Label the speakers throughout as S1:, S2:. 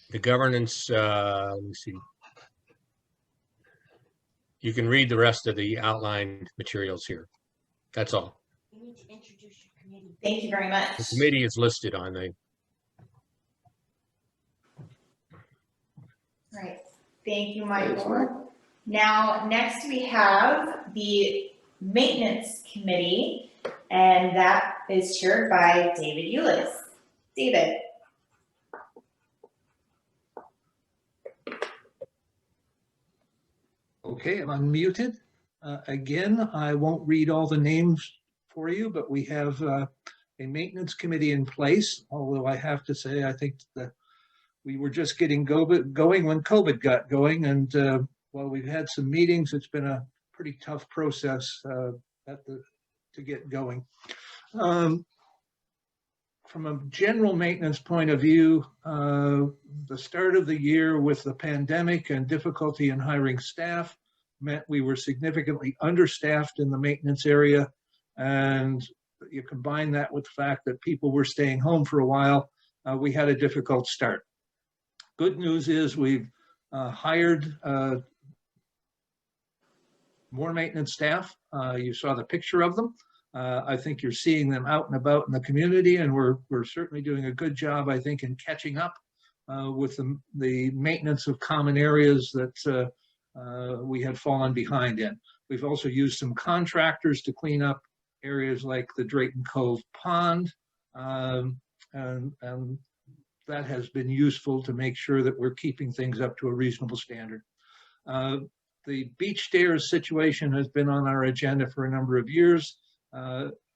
S1: The governance, let me see. You can read the rest of the outlined materials here. That's all.
S2: You need to introduce your committee. Thank you very much.
S1: The committee is listed on the.
S2: All right. Thank you, Michael. Now, next we have the Maintenance Committee, and that is chaired by David Eulis. David.
S3: Okay, I'm unmuted. Again, I won't read all the names for you, but we have a maintenance committee in place, although I have to say, I think that we were just getting going when COVID got going, and while we've had some meetings, it's been a pretty tough process to get going. From a general maintenance point of view, the start of the year with the pandemic and difficulty in hiring staff meant we were significantly understaffed in the maintenance area. And you combine that with the fact that people were staying home for a while, we had a difficult start. Good news is we've hired more maintenance staff. You saw the picture of them. I think you're seeing them out and about in the community, and we're certainly doing a good job, I think, in catching up with the maintenance of common areas that we had fallen behind in. We've also used some contractors to clean up areas like the Drayton Cove Pond, and that has been useful to make sure that we're keeping things up to a reasonable standard. The beach stairs situation has been on our agenda for a number of years.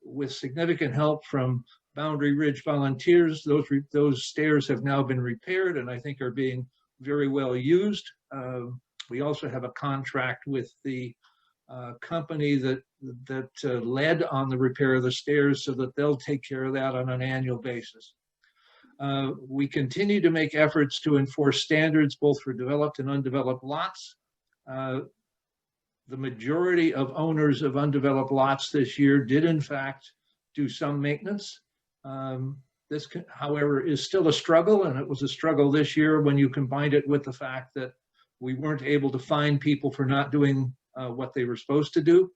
S3: With significant help from Boundary Ridge volunteers, those stairs have now been repaired and I think are being very well used. We also have a contract with the company that led on the repair of the stairs so that they'll take care of that on an annual basis. We continue to make efforts to enforce standards both for developed and undeveloped lots. The majority of owners of undeveloped lots this year did in fact do some maintenance. This, however, is still a struggle, and it was a struggle this year when you combined it with the fact that we weren't able to fine people for not doing what they were supposed to do.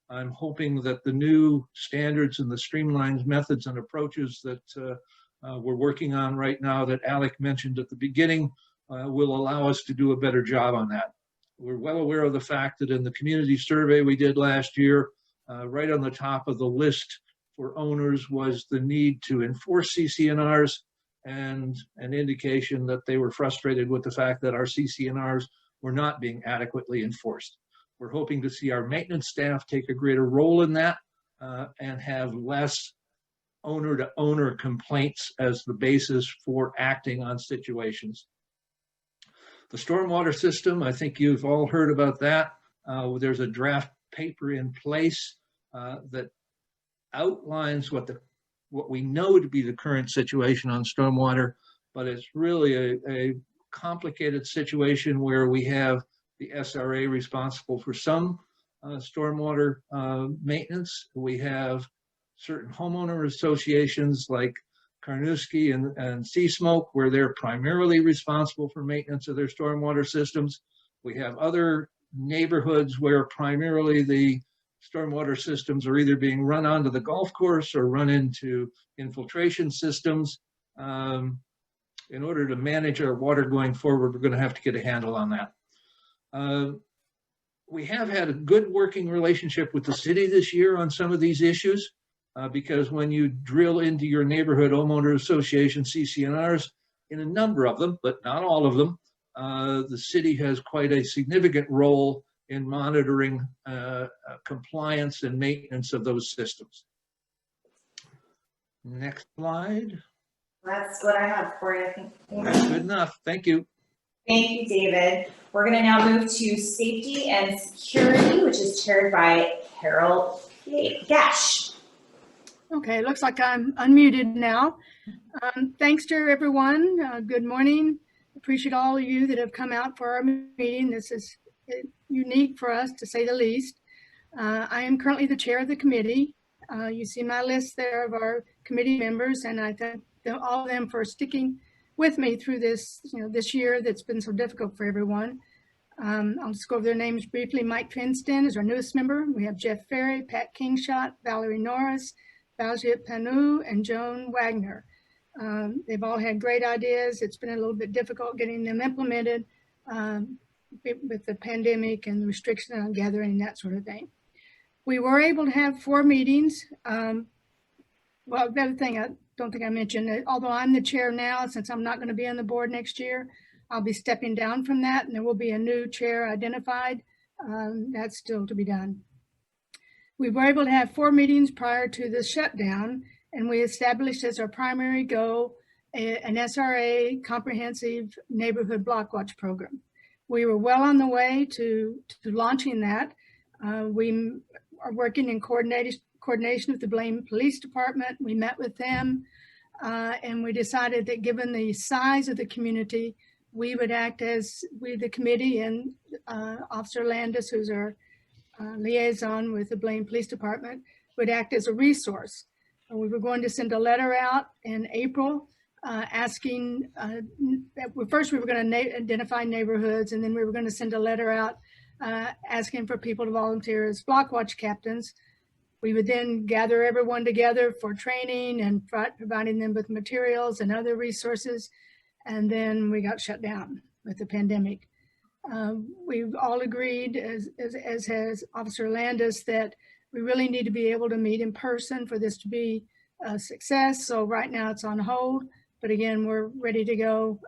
S3: I'm hoping that the new standards and the streamlined methods and approaches that we're working on right now that Alec mentioned at the beginning will allow us to do a better job on that. We're well aware of the fact that in the community survey we did last year, right on the top of the list for owners was the need to enforce CC&Rs and an indication that they were frustrated with the fact that our CC&Rs were not being adequately enforced. We're hoping to see our maintenance staff take a greater role in that and have less owner-to-owner complaints as the basis for acting on situations. The stormwater system, I think you've all heard about that. There's a draft paper in place that outlines what we know to be the current situation on stormwater, but it's really a complicated situation where we have the SRA responsible for some stormwater maintenance. We have certain homeowner associations like Carnoustie and Seasmoke, where they're primarily responsible for maintenance of their stormwater systems. We have other neighborhoods where primarily the stormwater systems are either being run onto the golf course or run into infiltration systems. In order to manage our water going forward, we're going to have to get a handle on that. We have had a good working relationship with the city this year on some of these issues. Because when you drill into your neighborhood homeowner association CC&Rs, in a number of them, but not all of them, the city has quite a significant role in monitoring compliance and maintenance of those systems. Next slide.
S2: That's what I have for you.
S3: That's good enough. Thank you.
S2: Thank you, David. We're going to now move to safety and security, which is chaired by Carol Gash.
S4: Okay, looks like I'm unmuted now. Thanks to everyone. Good morning. Appreciate all of you that have come out for our meeting. This is unique for us, to say the least. I am currently the chair of the committee. You see my list there of our committee members, and I thank all of them for sticking with me through this, this year that's been so difficult for everyone. I'll just go over their names briefly. Mike Finston is our newest member. We have Jeff Ferry, Pat Kingshot, Valerie Norris, Baljit Panu, and Joan Wagner. They've all had great ideas. It's been a little bit difficult getting them implemented with the pandemic and restriction on gathering and that sort of thing. We were able to have 4 meetings. Well, the other thing I don't think I mentioned, although I'm the chair now, since I'm not going to be on the board next year, I'll be stepping down from that, and there will be a new chair identified. That's still to be done. We were able to have 4 meetings prior to the shutdown, and we established as our primary goal an SRA comprehensive neighborhood block watch program. We were well on the way to launching that. We are working in coordination with the Blaine Police Department. We met with them, and we decided that given the size of the community, we would act as the committee, and Officer Landis, who's our liaison with the Blaine Police Department, would act as a resource. We were going to send a letter out in April asking, first we were going to identify neighborhoods, and then we were going to send a letter out asking for people to volunteer as block watch captains. We would then gather everyone together for training and providing them with materials and other resources. And then we got shut down with the pandemic. We've all agreed, as has Officer Landis, that we really need to be able to meet in person for this to be a success. So right now it's on hold, but again, we're ready to go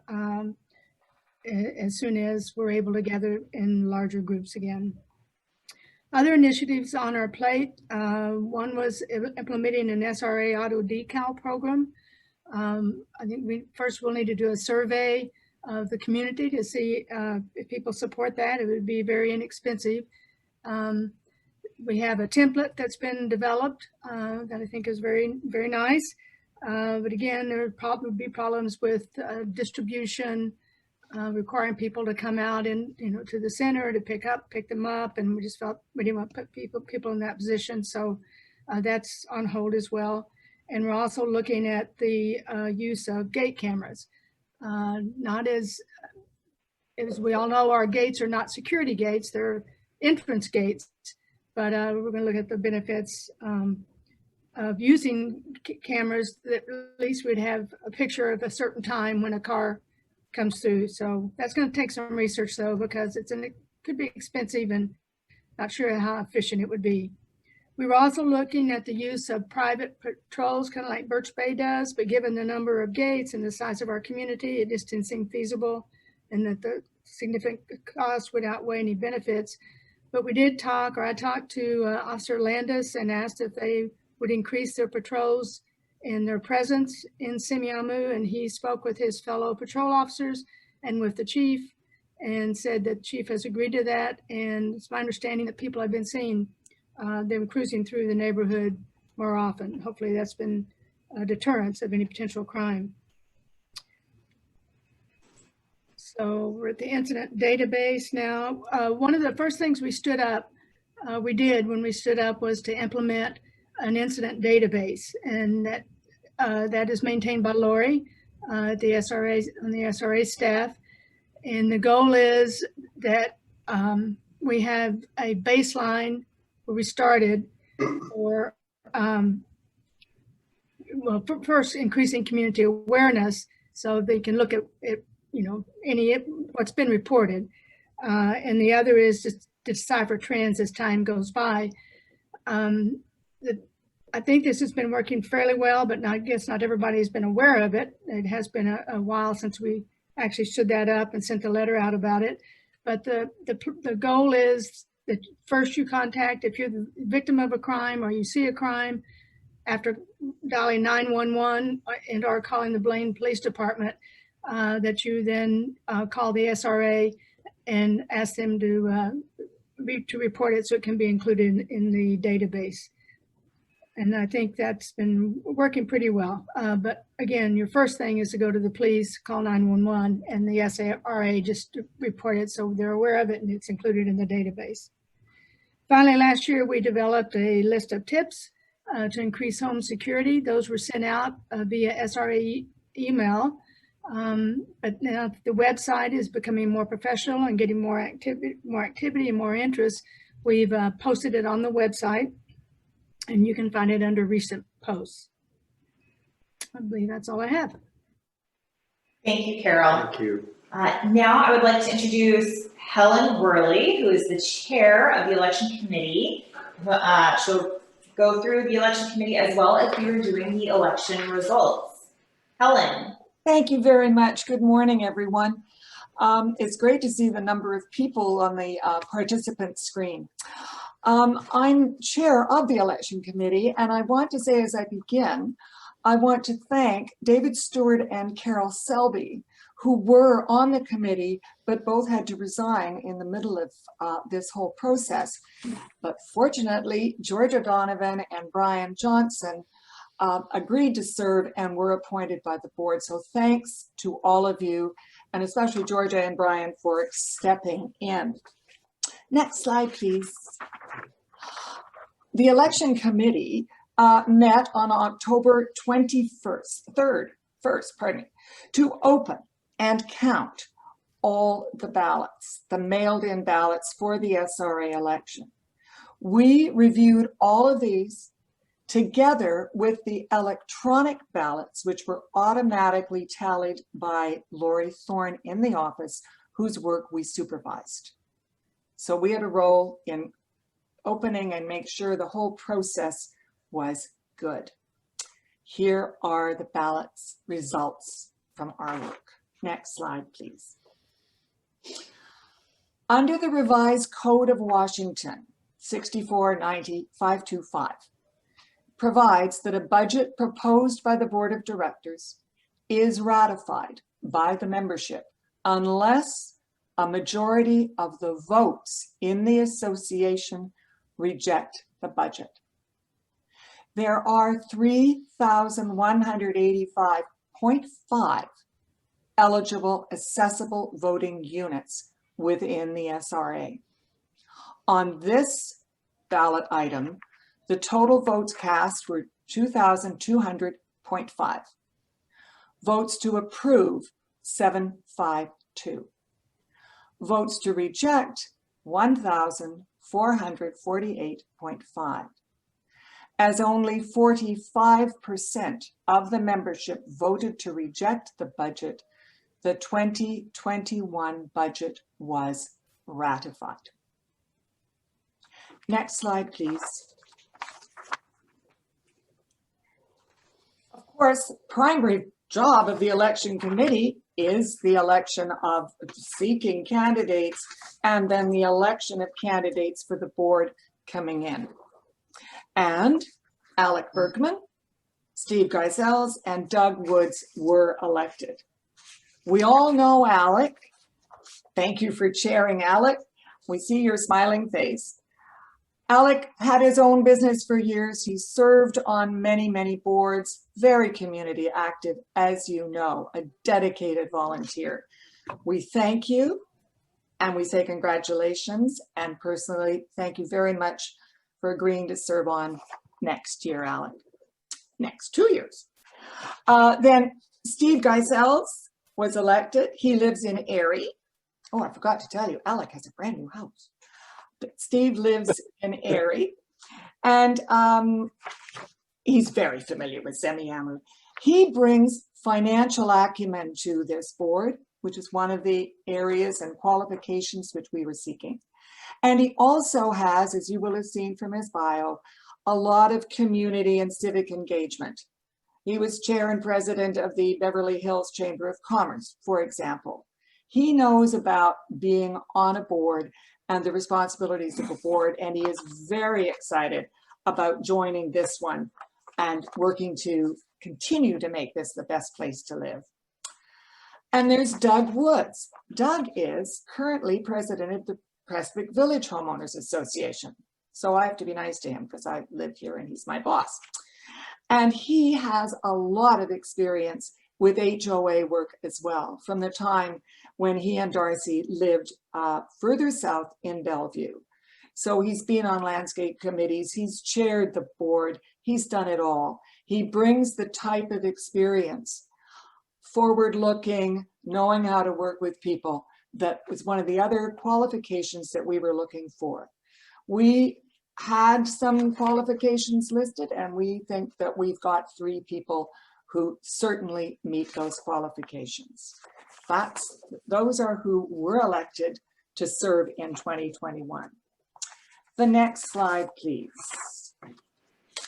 S4: as soon as we're able to gather in larger groups again. Other initiatives on our plate, one was implementing an SRA auto decal program. I think we'll need to do a survey of the community to see if people support that. It would be very inexpensive. We have a template that's been developed that I think is very, very nice. But again, there would probably be problems with distribution, requiring people to come out and to the center to pick them up, and we just felt we didn't want to put people in that position. So that's on hold as well. And we're also looking at the use of gate cameras. Not as we all know, our gates are not security gates, they're entrance gates. But we're going to look at the benefits of using cameras that at least would have a picture of a certain time when a car comes through. So that's going to take some research though, because it could be expensive and not sure how efficient it would be. We were also looking at the use of private patrols, kind of like Birch Bay does, but given the number of gates and the size of our community, it just didn't seem feasible, and that the significant cost would outweigh any benefits. But we did talk, or I talked to Officer Landis and asked if they would increase their patrols and their presence in Semiahmoo, and he spoke with his fellow patrol officers and with the chief and said that the chief has agreed to that. And it's my understanding that people have been seeing them cruising through the neighborhood more often. Hopefully that's been a deterrence of any potential crime. So we're at the incident database now. One of the first things we did when we stood up was to implement an incident database, and that is maintained by Lori at the SRA, on the SRA staff. And the goal is that we have a baseline where we started for, first increasing community awareness so they can look at it, what's been reported. And the other is just to decipher trends as time goes by. I think this has been working fairly well, but I guess not everybody has been aware of it. It has been a while since we actually stood that up and sent a letter out about it. But the goal is that first you contact, if you're the victim of a crime or you see a crime, after dialing 911 and or calling the Blaine Police Department, that you then call the SRA and ask them to report it so it can be included in the database. And I think that's been working pretty well. But again, your first thing is to go to the police, call 911, and the SRA just report it so they're aware of it and it's included in the database. Finally, last year, we developed a list of tips to increase home security. Those were sent out via SRA email But now the website is becoming more professional and getting more activity and more interest. We've posted it on the website, and you can find it under recent posts. I believe that's all I have.
S2: Thank you, Carol.
S5: Thank you.
S2: Now I would like to introduce Helen Worley, who is the chair of the election committee. She'll go through the election committee as well as we were doing the election results. Helen.
S6: Thank you very much. Good morning, everyone. It's great to see the number of people on the participant screen. I'm chair of the election committee, and I want to say as I begin, I want to thank David Stewart and Carol Selby, who were on the committee, but both had to resign in the middle of this whole process. But fortunately, Georgia Donovan and Brian Johnson agreed to serve and were appointed by the board. So thanks to all of you, and especially Georgia and Brian for stepping in. Next slide, please. The election committee met on October 21st, to open and count all the ballots, the mailed-in ballots for the SRA election. We reviewed all of these together with the electronic ballots, which were automatically tallied by Lori Thorne in the office, whose work we supervised. So we had a role in opening and make sure the whole process was good. Here are the ballots results from our work. Next slide, please. Under the revised Code of Washington, 6490-525, provides that a budget proposed by the Board of Directors is ratified by the membership unless a majority of the votes in the association reject the budget. There are 3,185.5 eligible accessible voting units within the SRA. On this ballot item, the total votes cast were 2,200.5. Votes to approve, 752. Votes to reject, 1,448.5. As only 45% of the membership voted to reject the budget, the 2021 budget was ratified. Next slide, please. Of course, primary job of the election committee is the election of seeking candidates and then the election of candidates for the board coming in. And Alec Berkman, Steve Geisels, and Doug Woods were elected. We all know Alec. Thank you for chairing, Alec. We see your smiling face. Alec had his own business for years. He served on many, many boards, very community active, as you know, a dedicated volunteer. We thank you and we say congratulations, and personally, thank you very much for agreeing to serve on next year, Alec. Next 2 years. Then Steve Geisels was elected. He lives in Erie. Oh, I forgot to tell you, Alec has a brand new house. But Steve lives in Erie, and he's very familiar with Semiahmoo. He brings financial acumen to this board, which is one of the areas and qualifications which we were seeking. And he also has, as you will have seen from his bio, a lot of community and civic engagement. He was chair and president of the Beverly Hills Chamber of Commerce, for example. He knows about being on a board and the responsibilities of a board, and he is very excited about joining this one and working to continue to make this the best place to live. And there's Doug Woods. Doug is currently president of the Prestwick Village Homeowners Association. So I have to be nice to him because I live here and he's my boss. And he has a lot of experience with HOA work as well, from the time when he and Darcy lived further south in Bellevue. So he's been on landscape committees, he's chaired the board, he's done it all. He brings the type of experience forward-looking, knowing how to work with people. That was one of the other qualifications that we were looking for. We had some qualifications listed, and we think that we've got 3 people who certainly meet those qualifications. Those are who were elected to serve in 2021. The next slide, please.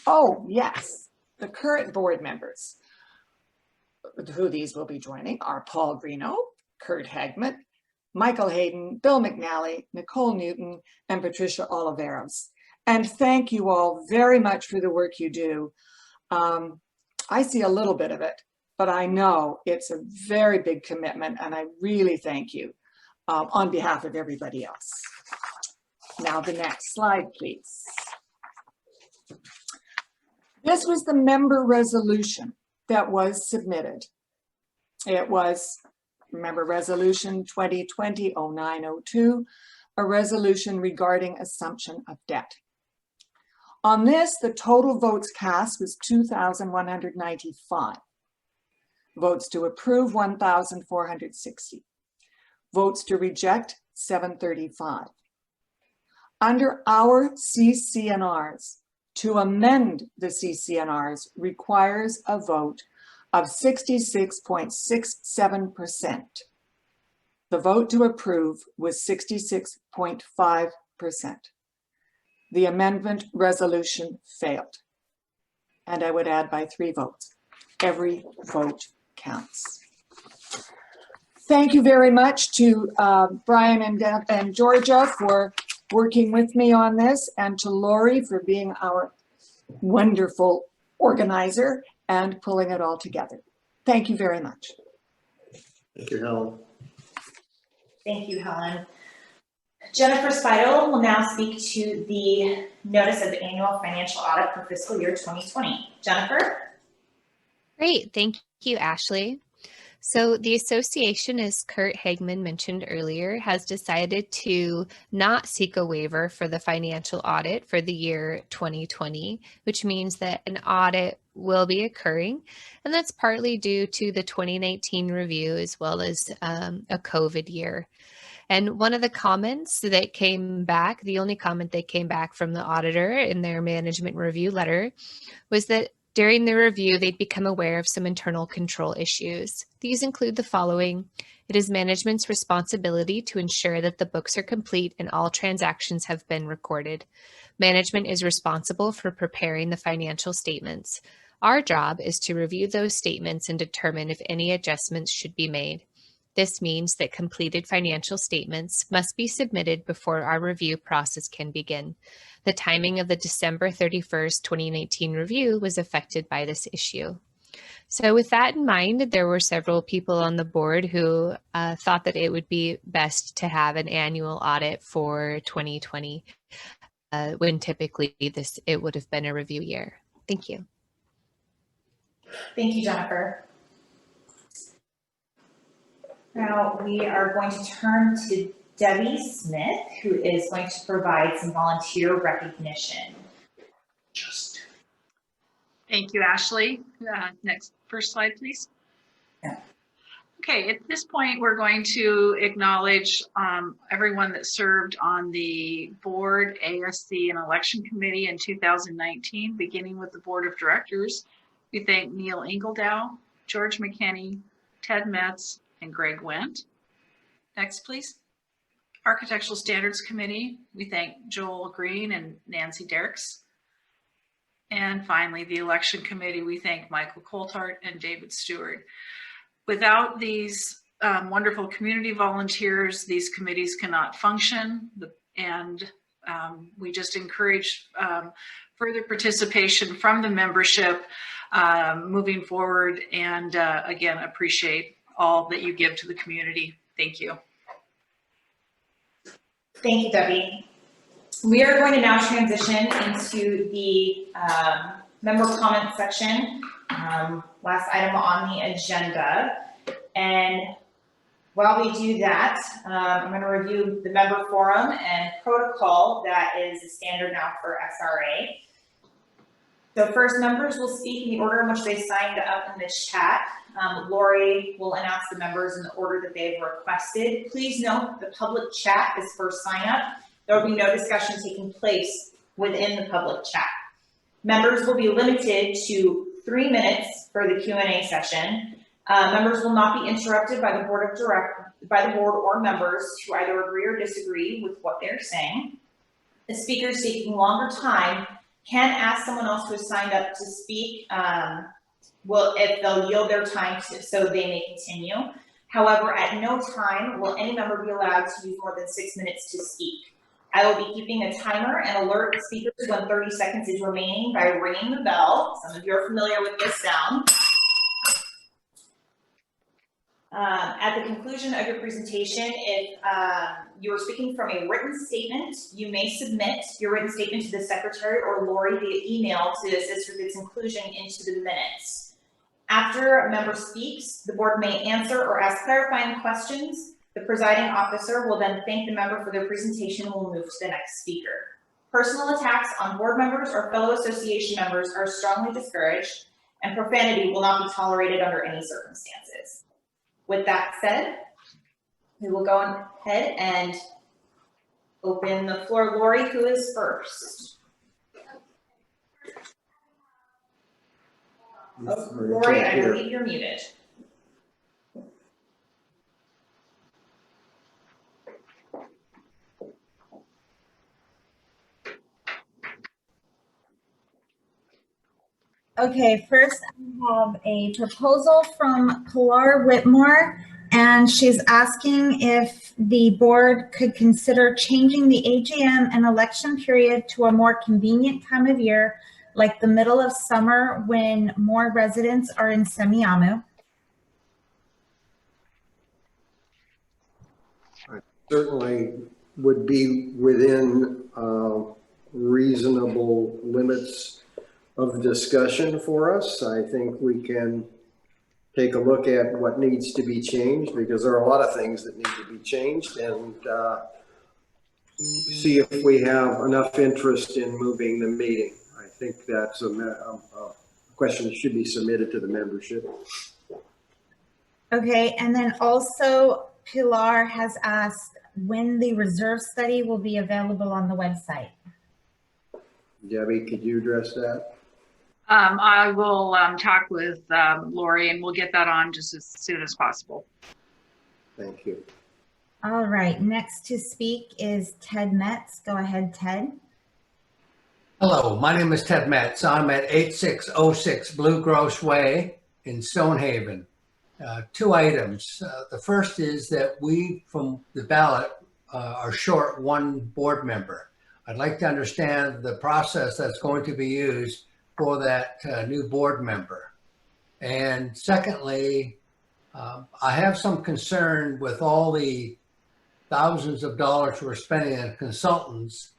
S6: Oh, yes, the current board members who these will be joining are Paul Greeno, Kurt Hagman, Michael Hayden, Bill McNally, Nicole Newton, and Patricia Oliveros. And thank you all very much for the work you do. I see a little bit of it, but I know it's a very big commitment, and I really thank you on behalf of everybody else. Now the next slide, please. This was the member resolution that was submitted. It was Member Resolution 2020-0902, a resolution regarding assumption of debt. On this, the total votes cast was 2,195. Votes to approve, 1,460. Votes to reject, 735. Under our CC&Rs, to amend the CC&Rs requires a vote of 66.67%. The vote to approve was 66.5%. The amendment resolution failed. And I would add by 3 votes. Every vote counts. Thank you very much to Brian and Georgia for working with me on this, and to Lori for being our wonderful organizer and pulling it all together. Thank you very much.
S5: Thank you, Helen.
S2: Thank you, Helen. Jennifer Speidel will now speak to the notice of the annual financial audit for fiscal year 2020. Jennifer?
S7: Great, thank you, Ashley. So the association, as Kurt Hagman mentioned earlier, has decided to not seek a waiver for the financial audit for the year 2020, which means that an audit will be occurring. And that's partly due to the 2019 review as well as a COVID year. And one of the comments that came back, the only comment that came back from the auditor in their management review letter, was that during the review, they'd become aware of some internal control issues. These include the following. It is management's responsibility to ensure that the books are complete and all transactions have been recorded. Management is responsible for preparing the financial statements. Our job is to review those statements and determine if any adjustments should be made. This means that completed financial statements must be submitted before our review process can begin. The timing of the December 31st, 2019 review was affected by this issue. So with that in mind, there were several people on the board who thought that it would be best to have an annual audit for 2020, when typically it would have been a review year. Thank you.
S2: Thank you, Jennifer. Now we are going to turn to Debbie Smith, who is going to provide some volunteer recognition.
S8: Thank you, Ashley. Next, first slide, please.
S2: Yeah.
S8: Okay, at this point, we're going to acknowledge everyone that served on the board, ASC, and election committee in 2019, beginning with the board of directors. We thank Neil Engeldow, George McKinney, Ted Metz, and Greg Wendt. Next, please. Architectural Standards Committee, we thank Joel Green and Nancy Derricks. And finally, the Election Committee, we thank Michael Coltart and David Stewart. Without these wonderful community volunteers, these committees cannot function, and we just encourage further participation from the membership moving forward, and again, appreciate all that you give to the community. Thank you.
S2: Thank you, Debbie. We are going to now transition into the member comment section, last item on the agenda. And while we do that, I'm going to review the member forum and protocol that is the standard now for SRA. So first, members will speak in the order in which they signed up in this chat. Lori will announce the members in the order that they have requested. Please note the public chat is for sign up. There will be no discussion taking place within the public chat. Members will be limited to 3 minutes for the Q&A session. Members will not be interrupted by the board or members who either agree or disagree with what they're saying. The speakers taking longer time can ask someone else who has signed up to speak, if they'll yield their time so they may continue. However, at no time will any member be allowed to use more than 6 minutes to speak. I will be keeping a timer and alert speakers when 30 seconds is remaining by ringing the bell. Some of you are familiar with this sound. At the conclusion of your presentation, if you are speaking from a written statement, you may submit your written statement to the secretary or Lori via email to assist with its inclusion into the minutes. After a member speaks, the board may answer or ask clarifying questions. The presiding officer will then thank the member for their presentation and will move to the next speaker. Personal attacks on board members or fellow association members are strongly discouraged, and profanity will not be tolerated under any circumstances. With that said, we will go ahead and open the floor. Lori, who is first? Oh, Lori, I believe you're muted.
S9: Okay, first I have a proposal from Pilar Whitmore, and she's asking if the board could consider changing the AGM and election period to a more convenient time of year, like the middle of summer when more residents are in Semiahmoo.
S5: Certainly would be within reasonable limits of discussion for us. I think we can take a look at what needs to be changed, because there are a lot of things that need to be changed, and see if we have enough interest in moving the meeting. I think that's a question that should be submitted to the membership.
S9: Okay, and then also Pilar has asked when the reserve study will be available on the website.
S5: Debbie, could you address that?
S8: I will talk with Lori, and we'll get that on just as soon as possible.
S5: Thank you.
S9: All right, next to speak is Ted Metz. Go ahead, Ted.
S10: Hello, my name is Ted Metz. I'm at 8606 Blue Gross Way in Stonehaven. Two items. The first is that we, from the ballot, are short one board member. I'd like to understand the process that's going to be used for that new board member. And secondly, I have some concern with all the thousands of dollars we're spending on consultants,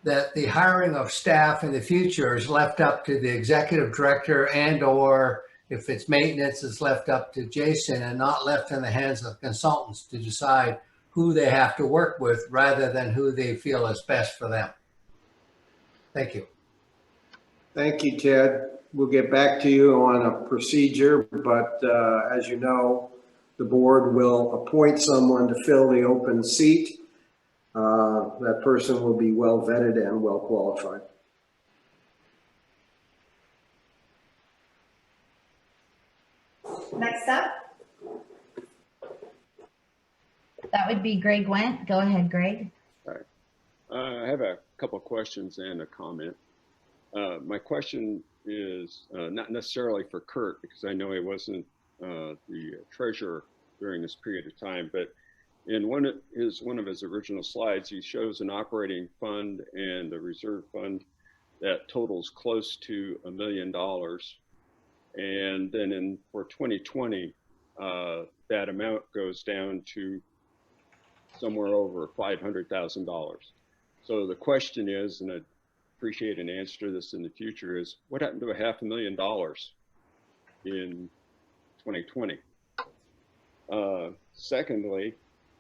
S10: that the hiring of staff in the future is left up to the executive director, and or if it's maintenance, it's left up to Jason and not left in the hands of consultants to decide who they have to work with rather than who they feel is best for them. Thank you.
S5: Thank you, Ted. We'll get back to you on a procedure, but as you know, the board will appoint someone to fill the open seat. That person will be well vetted and well qualified.
S2: Next up.
S9: That would be Greg Wendt. Go ahead, Greg.
S11: All right. I have a couple of questions and a comment. My question is not necessarily for Kurt, because I know he wasn't the treasurer during this period of time, but in one of his original slides, he shows an operating fund and a reserve fund that totals close to $1 million. And then for 2020, that amount goes down to somewhere over $500,000. So the question is, and I'd appreciate an answer to this in the future, is what happened to $500,000 in 2020? Secondly,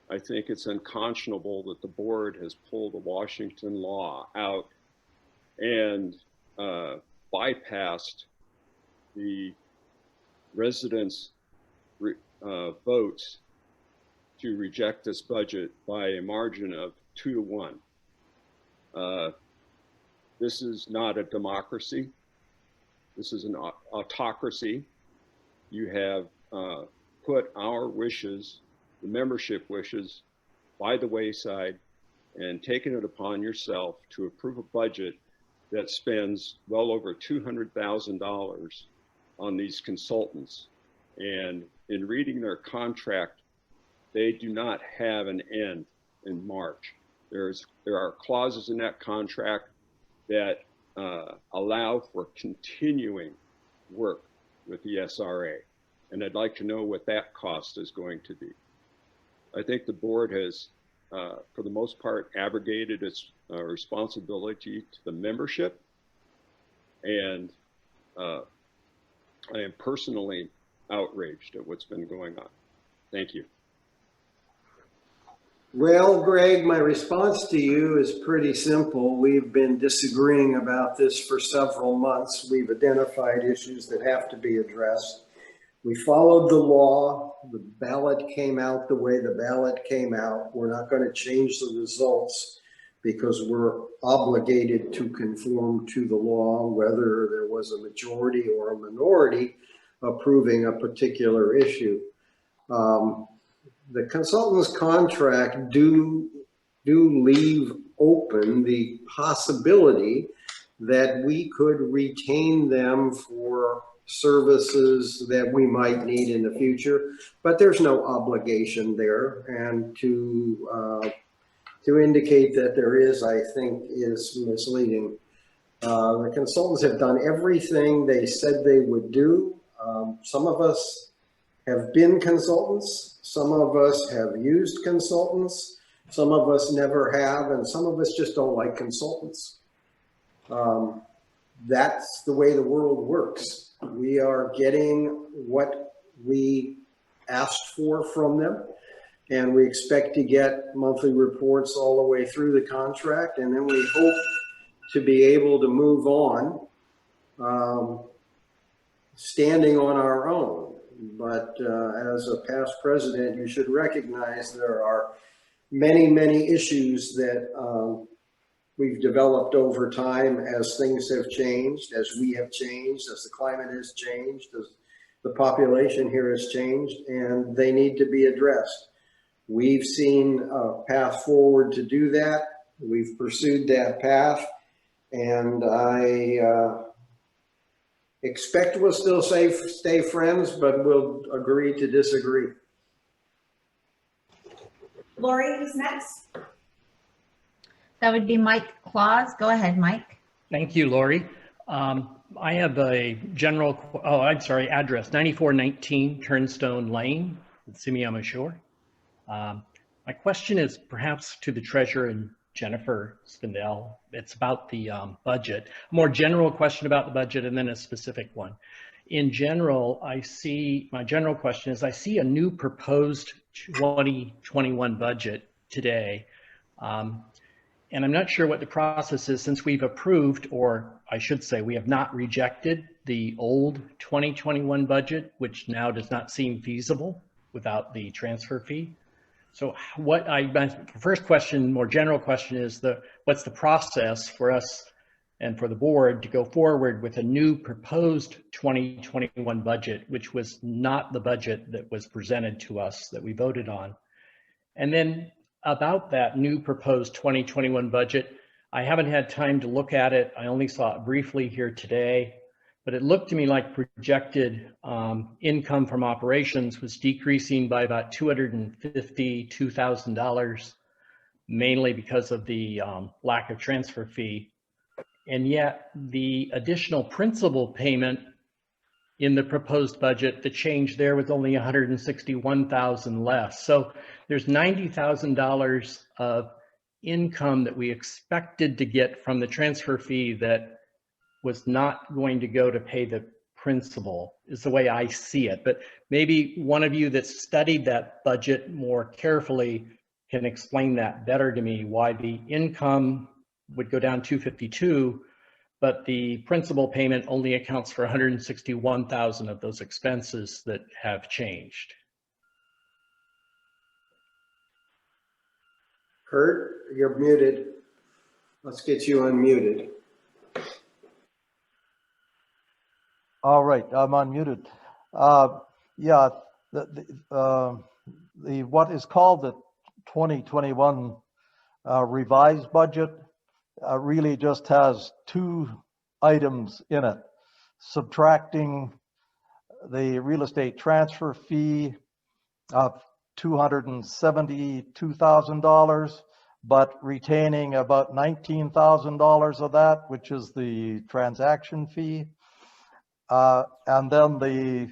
S11: I think it's unconscionable that the board has pulled the Washington law out and bypassed the residents' votes to reject this budget by a margin of 2-1. This is not a democracy. This is an autocracy. You have put our wishes, the membership wishes, by the wayside and taken it upon yourself to approve a budget that spends well over $200,000 on these consultants. And in reading their contract, they do not have an end in March. There are clauses in that contract that allow for continuing work with the SRA. And I'd like to know what that cost is going to be. I think the board has, for the most part, abrogated its responsibility to the membership. And I am personally outraged at what's been going on. Thank you.
S5: Well, Greg, my response to you is pretty simple. We've been disagreeing about this for several months. We've identified issues that have to be addressed. We followed the law. The ballot came out the way the ballot came out. We're not going to change the results because we're obligated to conform to the law, whether there was a majority or a minority approving a particular issue. The consultant's contract do leave open the possibility that we could retain them for services that we might need in the future, but there's no obligation there. And to indicate that there is, I think, is misleading. The consultants have done everything they said they would do. Some of us have been consultants. Some of us have used consultants. Some of us never have, and some of us just don't like consultants. That's the way the world works. We are getting what we asked for from them, and we expect to get monthly reports all the way through the contract, and then we hope to be able to move on, standing on our own. But as a past president, you should recognize there are many, many issues that we've developed over time as things have changed, as we have changed, as the climate has changed, as the population here has changed, and they need to be addressed. We've seen a path forward to do that. We've pursued that path, and I expect we'll still stay friends, but we'll agree to disagree.
S2: Lori, who's next?
S9: That would be Mike Claus. Go ahead, Mike.
S12: Thank you, Lori. I have a general, address 9419 Turnstone Lane, Simiama Shore. My question is perhaps to the treasurer and Jennifer Spindell. It's about the budget. A more general question about the budget and then a specific one. In general, my general question is I see a new proposed 2021 budget today. And I'm not sure what the process is since we've approved, or I should say we have not rejected the old 2021 budget, which now does not seem feasible without the transfer fee. So my first question, more general question is what's the process for us and for the board to go forward with a new proposed 2021 budget, which was not the budget that was presented to us that we voted on. And then about that new proposed 2021 budget, I haven't had time to look at it. I only saw it briefly here today, but it looked to me like projected income from operations was decreasing by about $252,000, mainly because of the lack of transfer fee. And yet the additional principal payment in the proposed budget, the change there was only $161,000 less. So there's $90,000 of income that we expected to get from the transfer fee that was not going to go to pay the principal, is the way I see it. But maybe one of you that studied that budget more carefully can explain that better to me, why the income would go down 252, but the principal payment only accounts for 161,000 of those expenses that have changed.
S5: Kurt, you're muted. Let's get you unmuted.
S13: All right, I'm unmuted. Yeah, the what is called the 2021 revised budget really just has two items in it: subtracting the real estate transfer fee of $272,000, but retaining about $19,000 of that, which is the transaction fee. And then the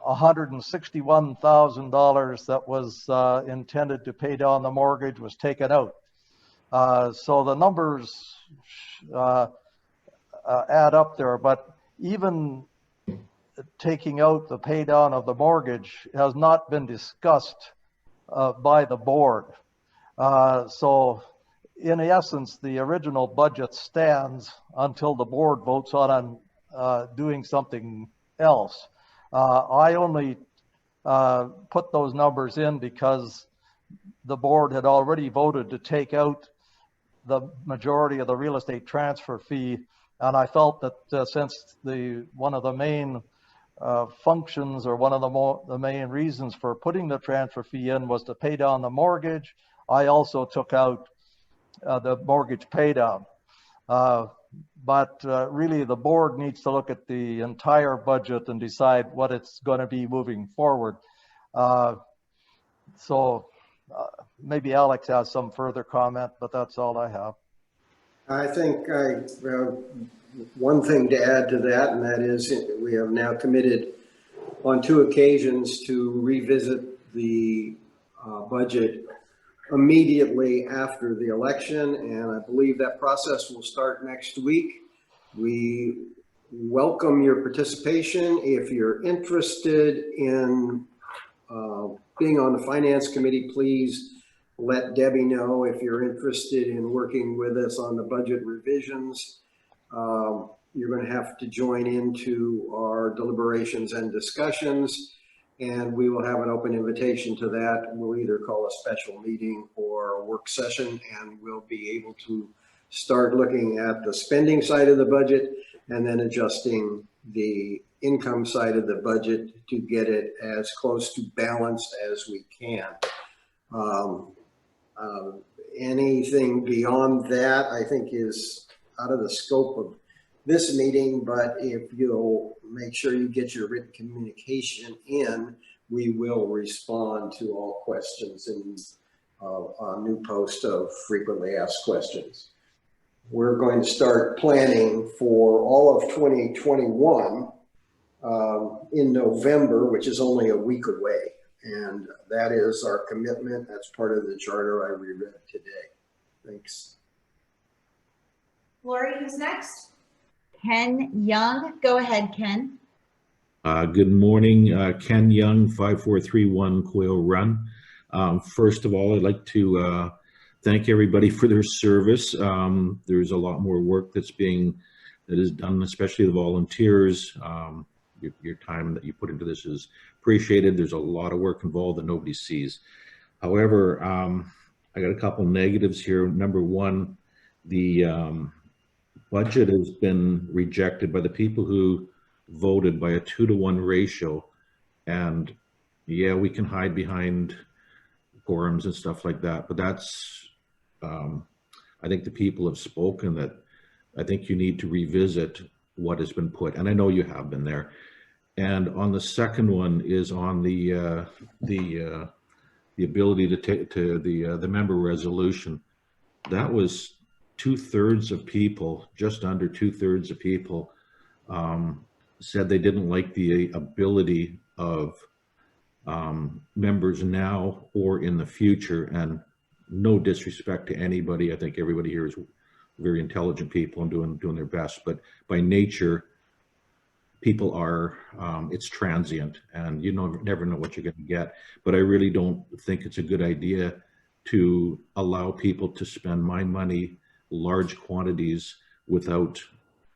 S13: $161,000 that was intended to pay down the mortgage was taken out. So the numbers add up there, but even taking out the pay down of the mortgage has not been discussed by the board. So in essence, the original budget stands until the board votes on doing something else. I only put those numbers in because the board had already voted to take out the majority of the real estate transfer fee, and I felt that since one of the main functions, or one of the main reasons for putting the transfer fee in, was to pay down the mortgage, I also took out the mortgage pay down. But really the board needs to look at the entire budget and decide what it's going to be moving forward. So maybe Alex has some further comment, but that's all I have.
S5: I think one thing to add to that, and that is we have now committed on 2 occasions to revisit the budget immediately after the election, and I believe that process will start next week. We welcome your participation. If you're interested in being on the Finance Committee, please let Debbie know. If you're interested in working with us on the budget revisions, you're going to have to join into our deliberations and discussions, and we will have an open invitation to that. We'll either call a special meeting or a work session, and we'll be able to start looking at the spending side of the budget and then adjusting the income side of the budget to get it as close to balanced as we can. Anything beyond that, I think, is out of the scope of this meeting, but if you'll make sure you get your written communication in, we will respond to all questions in a new post of frequently asked questions. We're going to start planning for all of 2021 in November, which is only a week away. And that is our commitment. That's part of the charter I reread today. Thanks.
S2: Lori, who's next?
S9: Ken Young. Go ahead, Ken.
S14: Good morning, Ken Young, 5431 Quail Run. First of all, I'd like to thank everybody for their service. There's a lot more work that is done, especially the volunteers. Your time that you put into this is appreciated. There's a lot of work involved that nobody sees. However, I got a couple negatives here. Number one, the budget has been rejected by the people who voted by a 2-to-1 ratio. And yeah, we can hide behind quorums and stuff like that, but that's, I think the people have spoken that I think you need to revisit what has been put, and I know you have been there. And on the second one is on the ability to take to the member resolution. That was 2/3 of people, just under 2/3 of people, said they didn't like the ability of members now or in the future. And no disrespect to anybody, I think everybody here is very intelligent people and doing their best, but by nature, people are, it's transient, and you never know what you're going to get. But I really don't think it's a good idea to allow people to spend my money, large quantities, without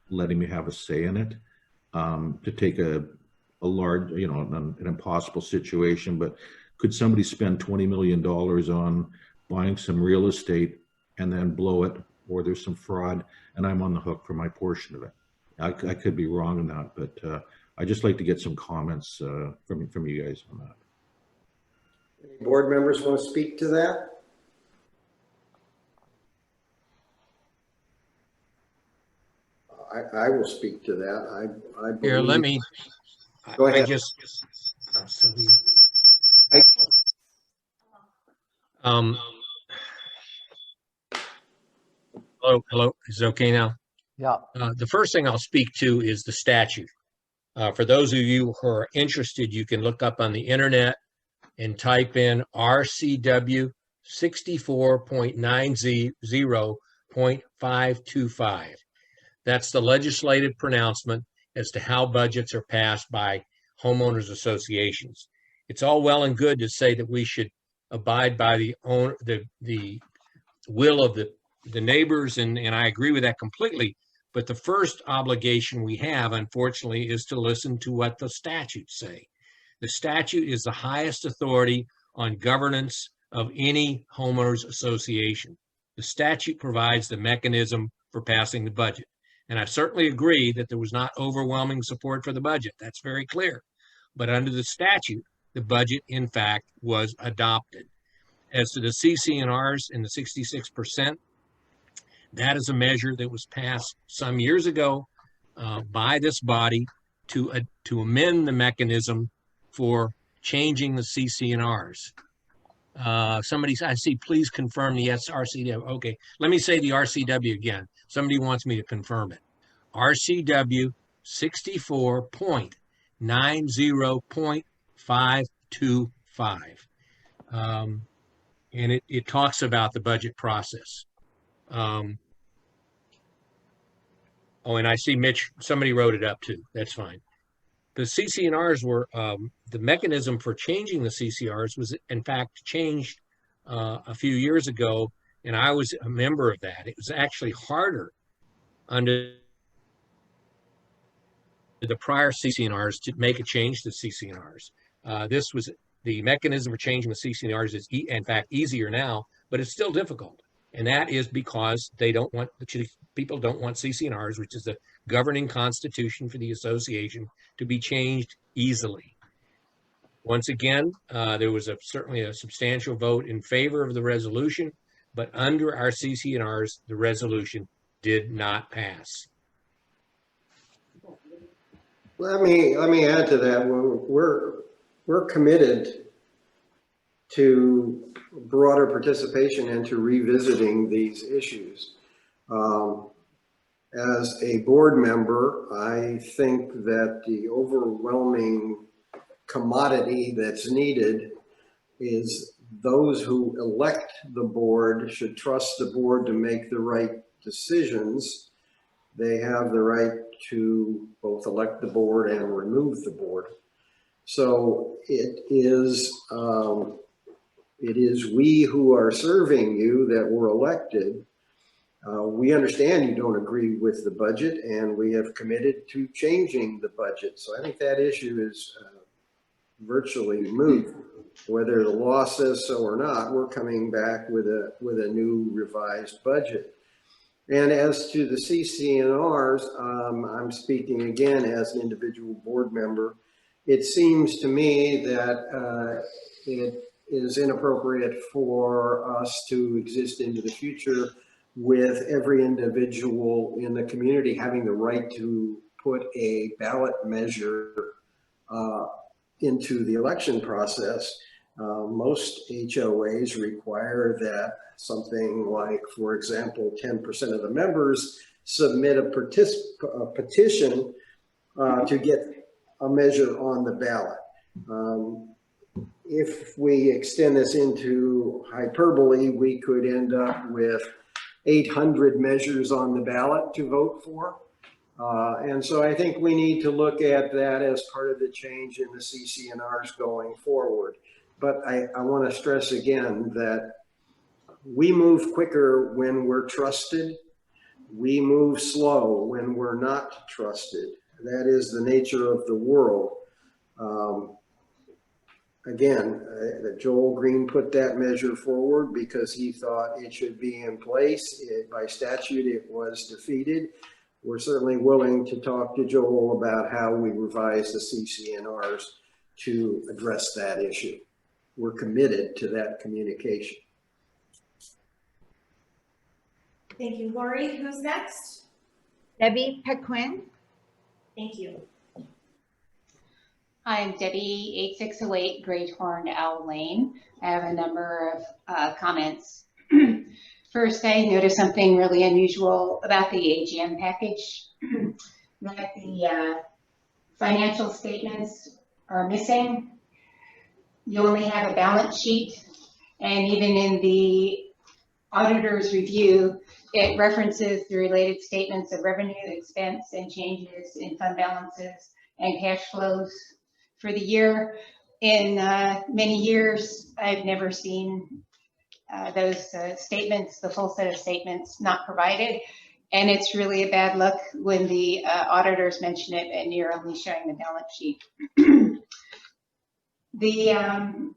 S14: letting me have a say in it, to take a large, you know, an impossible situation, but could somebody spend $20 million on buying some real estate and then blow it, or there's some fraud and I'm on the hook for my portion of it? I could be wrong on that, but I'd just like to get some comments from you guys on that.
S5: Any board members want to speak to that? I will speak to that. I believe.
S1: Here, let me,
S5: Go ahead.
S1: I just, Sylvia. Hello, is it okay now?
S13: Yeah.
S1: The first thing I'll speak to is the statute. For those of you who are interested, you can look up on the internet and type in RCW 64.90.525. That's the legislative pronouncement as to how budgets are passed by homeowners associations. It's all well and good to say that we should abide by the will of the neighbors, and I agree with that completely. But the first obligation we have, unfortunately, is to listen to what the statutes say. The statute is the highest authority on governance of any homeowners association. The statute provides the mechanism for passing the budget. And I certainly agree that there was not overwhelming support for the budget. That's very clear. But under the statute, the budget, in fact, was adopted. As to the CC&Rs and the 66%, that is a measure that was passed some years ago by this body to amend the mechanism for changing the CC&Rs. Somebody, I see, please confirm the RCW. Okay, let me say the RCW again. Somebody wants me to confirm it. RCW 64.90.525. And it talks about the budget process. Oh, and I see Mitch, somebody wrote it up too. That's fine. The CC&Rs were, the mechanism for changing the CCRs was in fact changed a few years ago, and I was a member of that. It was actually harder under the prior CC&Rs to make a change to CC&Rs. This was, the mechanism for changing the CC&Rs is in fact easier now, but it's still difficult. And that is because they don't want, people don't want CC&Rs, which is the governing constitution for the association, to be changed easily. Once again, there was certainly a substantial vote in favor of the resolution, but under our CC&Rs, the resolution did not pass.
S5: Let me add to that. We're committed to broader participation and to revisiting these issues. As a board member, I think that the overwhelming commodity that's needed is those who elect the board should trust the board to make the right decisions. They have the right to both elect the board and remove the board. So it is we who are serving you that were elected. We understand you don't agree with the budget, and we have committed to changing the budget. So I think that issue is virtually moot. Whether the law says so or not, we're coming back with a new revised budget. And as to the CC&Rs, I'm speaking again as an individual board member. It seems to me that it is inappropriate for us to exist into the future with every individual in the community having the right to put a ballot measure into the election process. Most HOAs require that something like, for example, 10% of the members submit a petition to get a measure on the ballot. If we extend this into hyperbole, we could end up with 800 measures on the ballot to vote for. And so I think we need to look at that as part of the change in the CC&Rs going forward. But I want to stress again that we move quicker when we're trusted. We move slow when we're not trusted. That is the nature of the world. Again, Joel Green put that measure forward because he thought it should be in place. By statute, it was defeated. We're certainly willing to talk to Joel about how we revise the CCNRs to address that issue. We're committed to that communication.
S2: Thank you, Lori. Who's next?
S9: Debbie Pequin.
S2: Thank you.
S15: Hi, I'm Debbie, 8608 Great Horn Owl Lane. I have a number of comments. First, I noticed something really unusual about the AGM package, that the financial statements are missing. You only have a balance sheet, and even in the auditor's review, it references the related statements of revenue, expense, and changes in fund balances and cash flows for the year. In many years, I've never seen those statements, the full set of statements, not provided. And it's really a bad look when the auditors mention it and you're only showing the balance sheet. The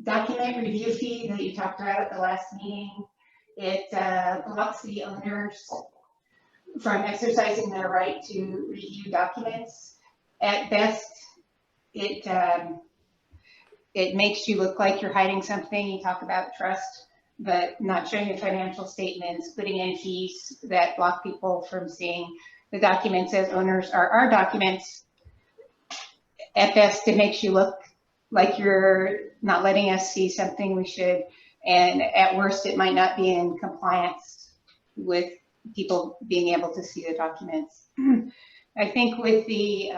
S15: document review fee that you talked about at the last meeting, it blocks the owners from exercising their right to review documents. At best, it makes you look like you're hiding something. You talk about trust, but not showing your financial statements, putting in fees that block people from seeing the documents as owners are our documents. At best, it makes you look like you're not letting us see something we should, and at worst, it might not be in compliance with people being able to see the documents. I think with the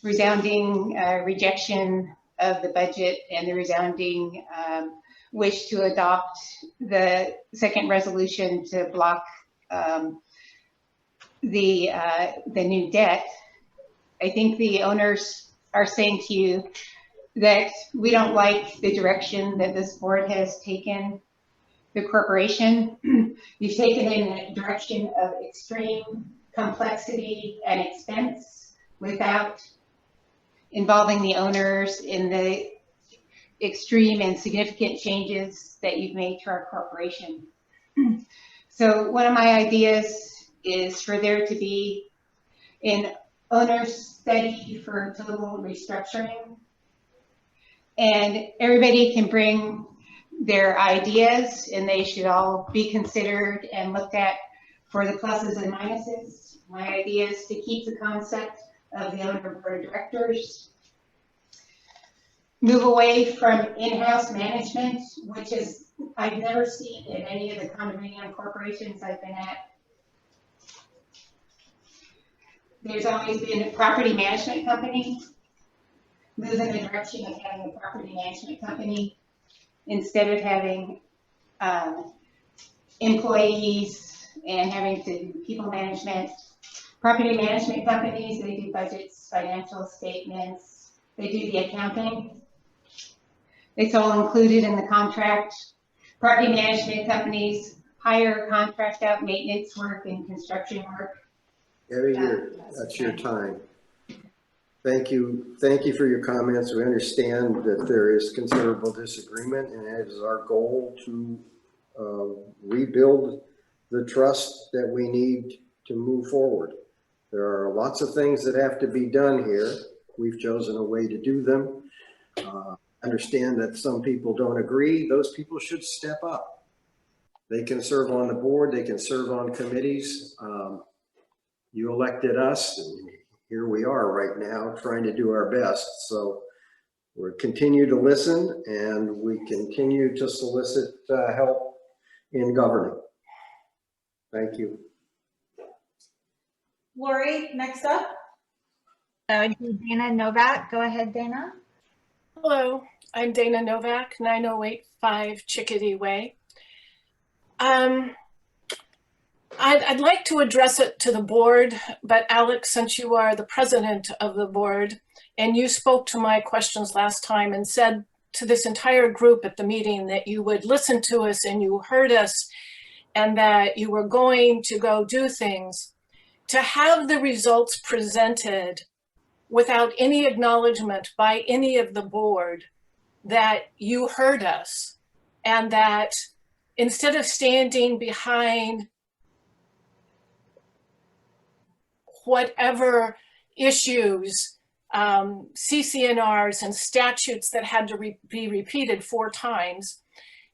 S15: resounding rejection of the budget and the resounding wish to adopt the second resolution to block the new debt, I think the owners are saying to you that we don't like the direction that this board has taken the corporation. You've taken in a direction of extreme complexity and expense without involving the owners in the extreme and significant changes that you've made to our corporation. So one of my ideas is for there to be an owner study for total restructuring, and everybody can bring their ideas and they should all be considered and looked at for the pluses and minuses. My idea is to keep the concept of the owner board of directors, move away from in-house management, which is I've never seen in any of the condominium corporations I've been at. There's always been a property management company. Move in the direction of having a property management company instead of having employees and having to do people management. Property management companies, they do budgets, financial statements, they do the accounting. It's all included in the contract. Property management companies hire, contract out maintenance work and construction work.
S5: Every year, that's your time. Thank you for your comments. We understand that there is considerable disagreement, and it is our goal to rebuild the trust that we need to move forward. There are lots of things that have to be done here. We've chosen a way to do them. Understand that some people don't agree. Those people should step up. They can serve on the board. They can serve on committees. You elected us, and here we are right now trying to do our best. So we'll continue to listen, and we continue to solicit help in governing. Thank you.
S2: Lori, next up.
S9: Dana Novak. Go ahead, Dana.
S16: Hello, I'm Dana Novak, 9085 Chickadee Way. I'd like to address it to the board, but Alex, since you are the president of the board and you spoke to my questions last time and said to this entire group at the meeting that you would listen to us and you heard us and that you were going to go do things, to have the results presented without any acknowledgement by any of the board that you heard us, and that instead of standing behind whatever issues, CCNRs and statutes that had to be repeated 4 times,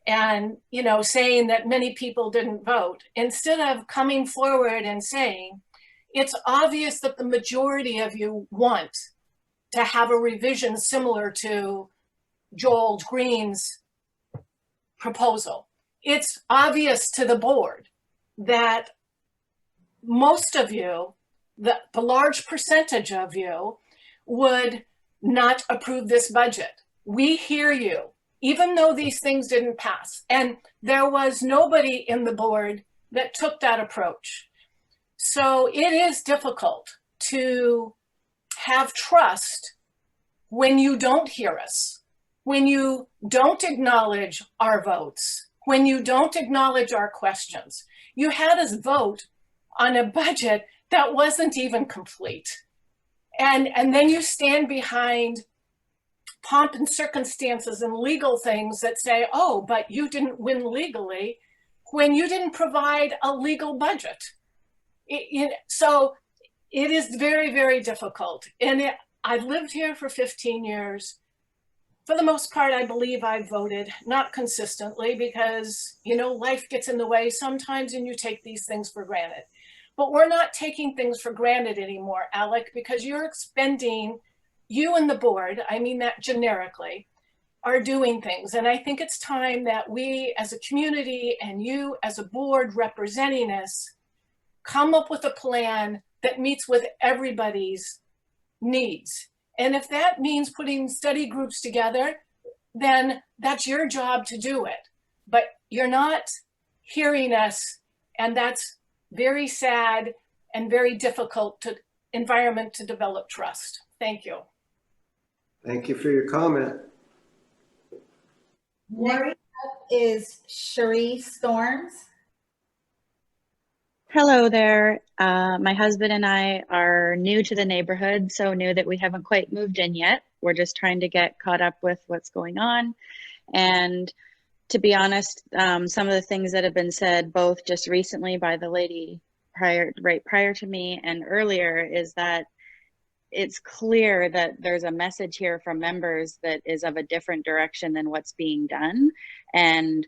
S16: and saying that many people didn't vote, instead of coming forward and saying, it's obvious that the majority of you want to have a revision similar to Joel Green's proposal. It's obvious to the board that most of you, the large percentage of you, would not approve this budget. We hear you, even though these things didn't pass. And there was nobody in the board that took that approach. So it is difficult to have trust when you don't hear us, when you don't acknowledge our votes, when you don't acknowledge our questions. You had us vote on a budget that wasn't even complete. And then you stand behind pomp and circumstances and legal things that say, oh, but you didn't win legally, when you didn't provide a legal budget. So it is very, very difficult. And I've lived here for 15 years. For the most part, I believe I voted, not consistently, because, life gets in the way sometimes and you take these things for granted. But we're not taking things for granted anymore, Alec, because you're expending, you and the board, I mean that generically, are doing things. And I think it's time that we as a community and you as a board representing us come up with a plan that meets with everybody's needs. And if that means putting study groups together, then that's your job to do it. But you're not hearing us, and that's very sad and very difficult environment to develop trust. Thank you.
S5: Thank you for your comment.
S9: Next up is Cherie Storms.
S17: Hello there. My husband and I are new to the neighborhood, so new that we haven't quite moved in yet. We're just trying to get caught up with what's going on. And to be honest, some of the things that have been said, both just recently by the lady prior to me and earlier, is that it's clear that there's a message here from members that is of a different direction than what's being done. And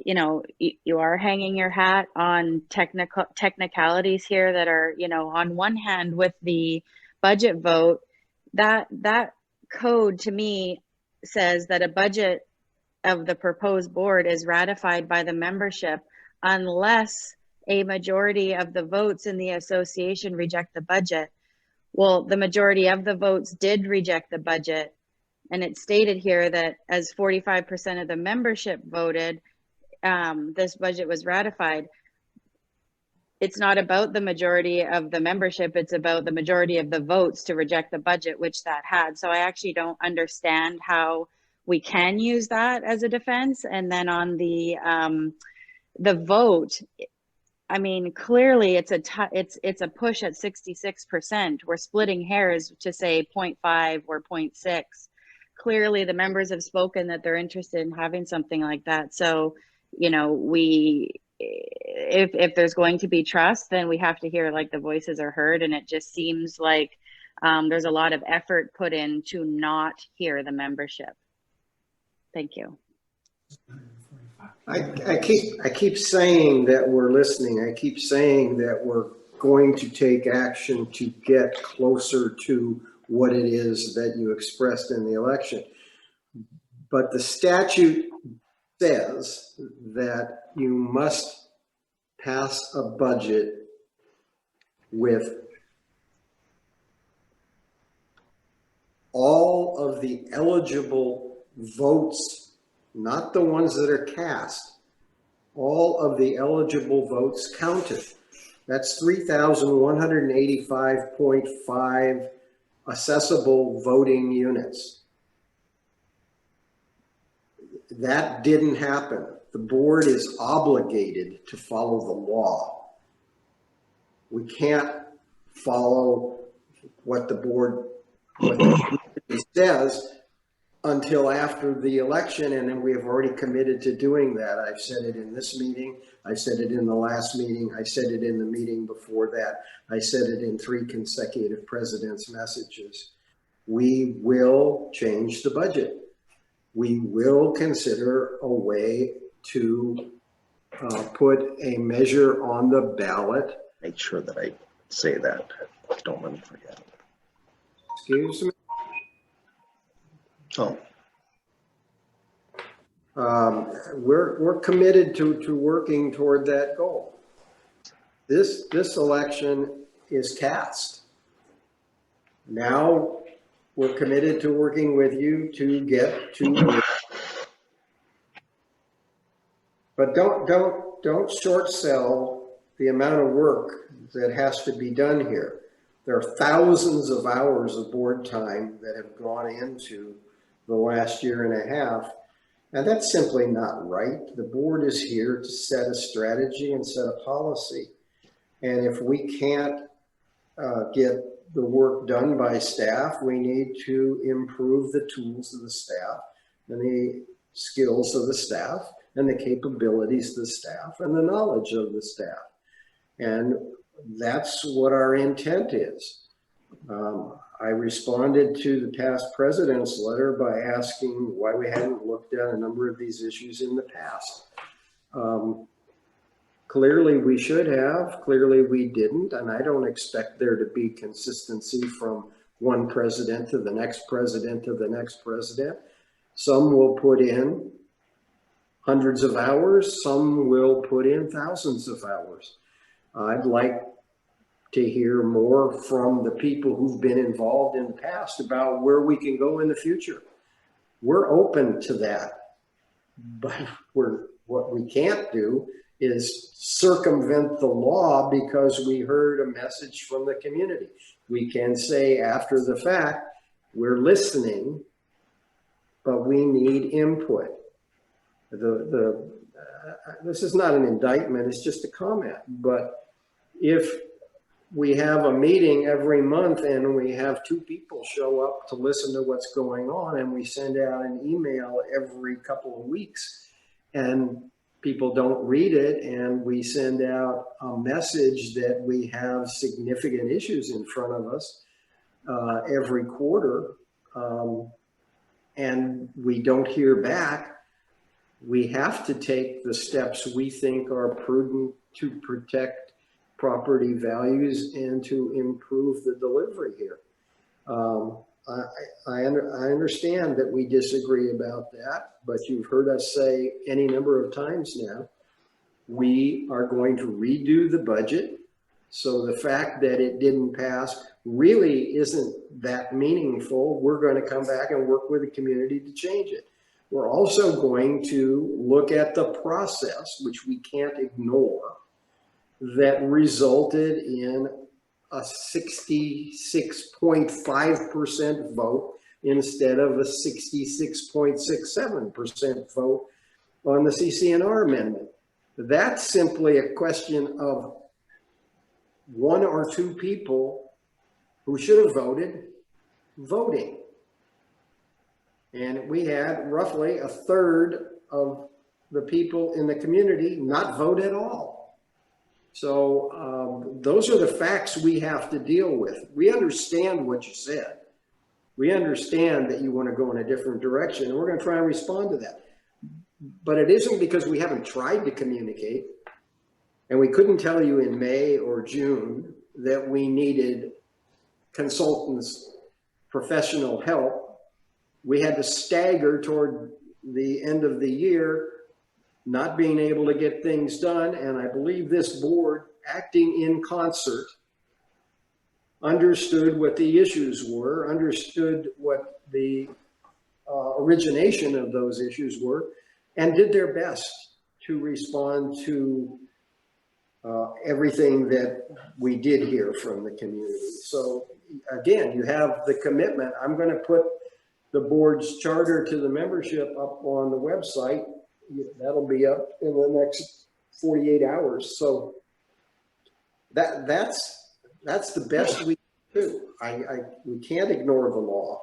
S17: you are hanging your hat on technicalities here that are, on one hand with the budget vote, that code to me says that a budget of the proposed board is ratified by the membership unless a majority of the votes in the association reject the budget. Well, the majority of the votes did reject the budget. And it's stated here that as 45% of the membership voted, this budget was ratified. It's not about the majority of the membership, it's about the majority of the votes to reject the budget, which that had. So I actually don't understand how we can use that as a defense. And then on the vote, I mean, clearly it's a push at 66%. We're splitting hairs to say 0.5 or 0.6. Clearly the members have spoken that they're interested in having something like that. So, if there's going to be trust, then we have to hear like the voices are heard. And it just seems like there's a lot of effort put in to not hear the membership. Thank you.
S5: I keep saying that we're listening. I keep saying that we're going to take action to get closer to what it is that you expressed in the election. But the statute says that you must pass a budget with all of the eligible votes, not the ones that are cast, all of the eligible votes counted. That's 3,185.5 accessible voting units. That didn't happen. the board is obligated to follow the law. We can't follow what the board says until after the election, and then we have already committed to doing that. I've said it in this meeting, I said it in the last meeting, I said it in the meeting before that, I said it in 3 consecutive president's messages. We will change the budget. We will consider a way to put a measure on the ballot.
S18: Make sure that I say that. Don't let me forget.
S5: Excuse me.
S18: Oh.
S5: We're committed to working toward that goal. This election is cast. Now we're committed to working with you to get to. But don't short sell the amount of work that has to be done here. There are thousands of hours of board time that have gone into the last year and a half, and that's simply not right. The board is here to set a strategy and set a policy. And if we can't get the work done by staff, we need to improve the tools of the staff and the skills of the staff and the capabilities of the staff and the knowledge of the staff. And that's what our intent is. I responded to the past president's letter by asking why we hadn't looked at a number of these issues in the past. Clearly we should have, clearly we didn't, and I don't expect there to be consistency from one president to the next president to the next president. Some will put in hundreds of hours, some will put in thousands of hours. I'd like to hear more from the people who've been involved in the past about where we can go in the future. We're open to that, but what we can't do is circumvent the law because we heard a message from the community. We can say after the fact, we're listening, but we need input. This is not an indictment, it's just a comment. But if we have a meeting every month and we have 2 people show up to listen to what's going on, and we send out an email every couple of weeks and people don't read it, and we send out a message that we have significant issues in front of us every quarter, and we don't hear back, we have to take the steps we think are prudent to protect property values and to improve the delivery here. I understand that we disagree about that, but you've heard us say any number of times now, we are going to redo the budget. So the fact that it didn't pass really isn't that meaningful. We're going to come back and work with the community to change it. We're also going to look at the process, which we can't ignore, that resulted in a 66.5% vote instead of a 66.67% vote on the CC&R amendment. That's simply a question of 1 or 2 people who should have voted, voting. And we had roughly a third of the people in the community not vote at all. So those are the facts we have to deal with. We understand what you said. We understand that you want to go in a different direction, and we're going to try and respond to that. But it isn't because we haven't tried to communicate, and we couldn't tell you in May or June that we needed consultants, professional help. We had to stagger toward the end of the year, not being able to get things done. And I believe this board, acting in concert, understood what the issues were, understood what the origination of those issues were, and did their best to respond to everything that we did hear from the community. So again, you have the commitment. I'm going to put the board's charter to the membership up on the website that'll be up in the next 48 hours. So that's the best we can do. We can't ignore the law,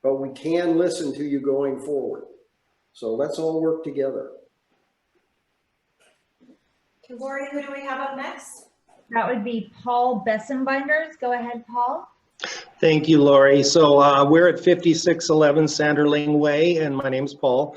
S5: but we can listen to you going forward. So let's all work together.
S2: Lori, who do we have up next?
S9: That would be Paul Bessenbinders. Go ahead, Paul.
S19: Thank you, Lori. So we're at 5611 Sanderling Way, and my name's Paul.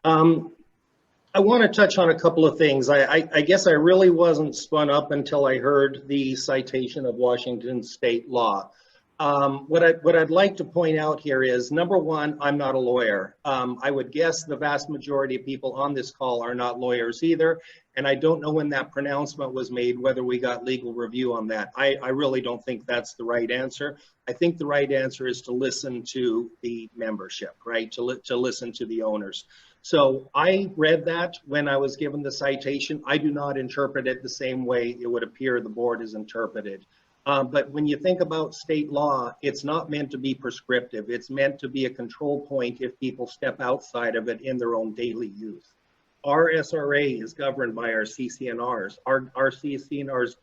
S19: I want to touch on a couple of things. I guess I really wasn't spun up until I heard the citation of Washington state law. What I'd like to point out here is, number one, I'm not a lawyer. I would guess the vast majority of people on this call are not lawyers either, and I don't know when that pronouncement was made, whether we got legal review on that. I really don't think that's the right answer. I think the right answer is to listen to the membership, right? To listen to the owners. So I read that when I was given the citation. I do not interpret it the same way it would appear the board is interpreted. But when you think about state law, it's not meant to be prescriptive. It's meant to be a control point if people step outside of it in their own daily use. Our SRA is governed by our CCNRs. Our CCNRs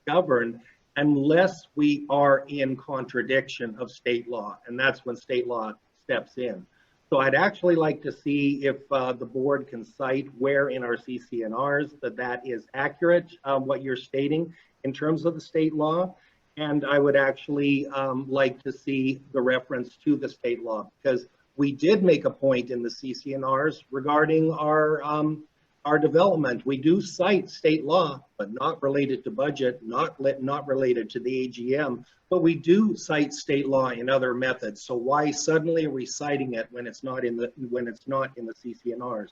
S19: govern unless we are in contradiction of state law, and that's when state law steps in. So I'd actually like to see if the board can cite where in our CCNRs that is accurate, what you're stating in terms of the state law. And I would actually like to see the reference to the state law, because we did make a point in the CCNRs regarding our development. We do cite state law, but not related to budget, not related to the AGM, but we do cite state law in other methods. So why suddenly are we citing it when it's not in the CCNRs?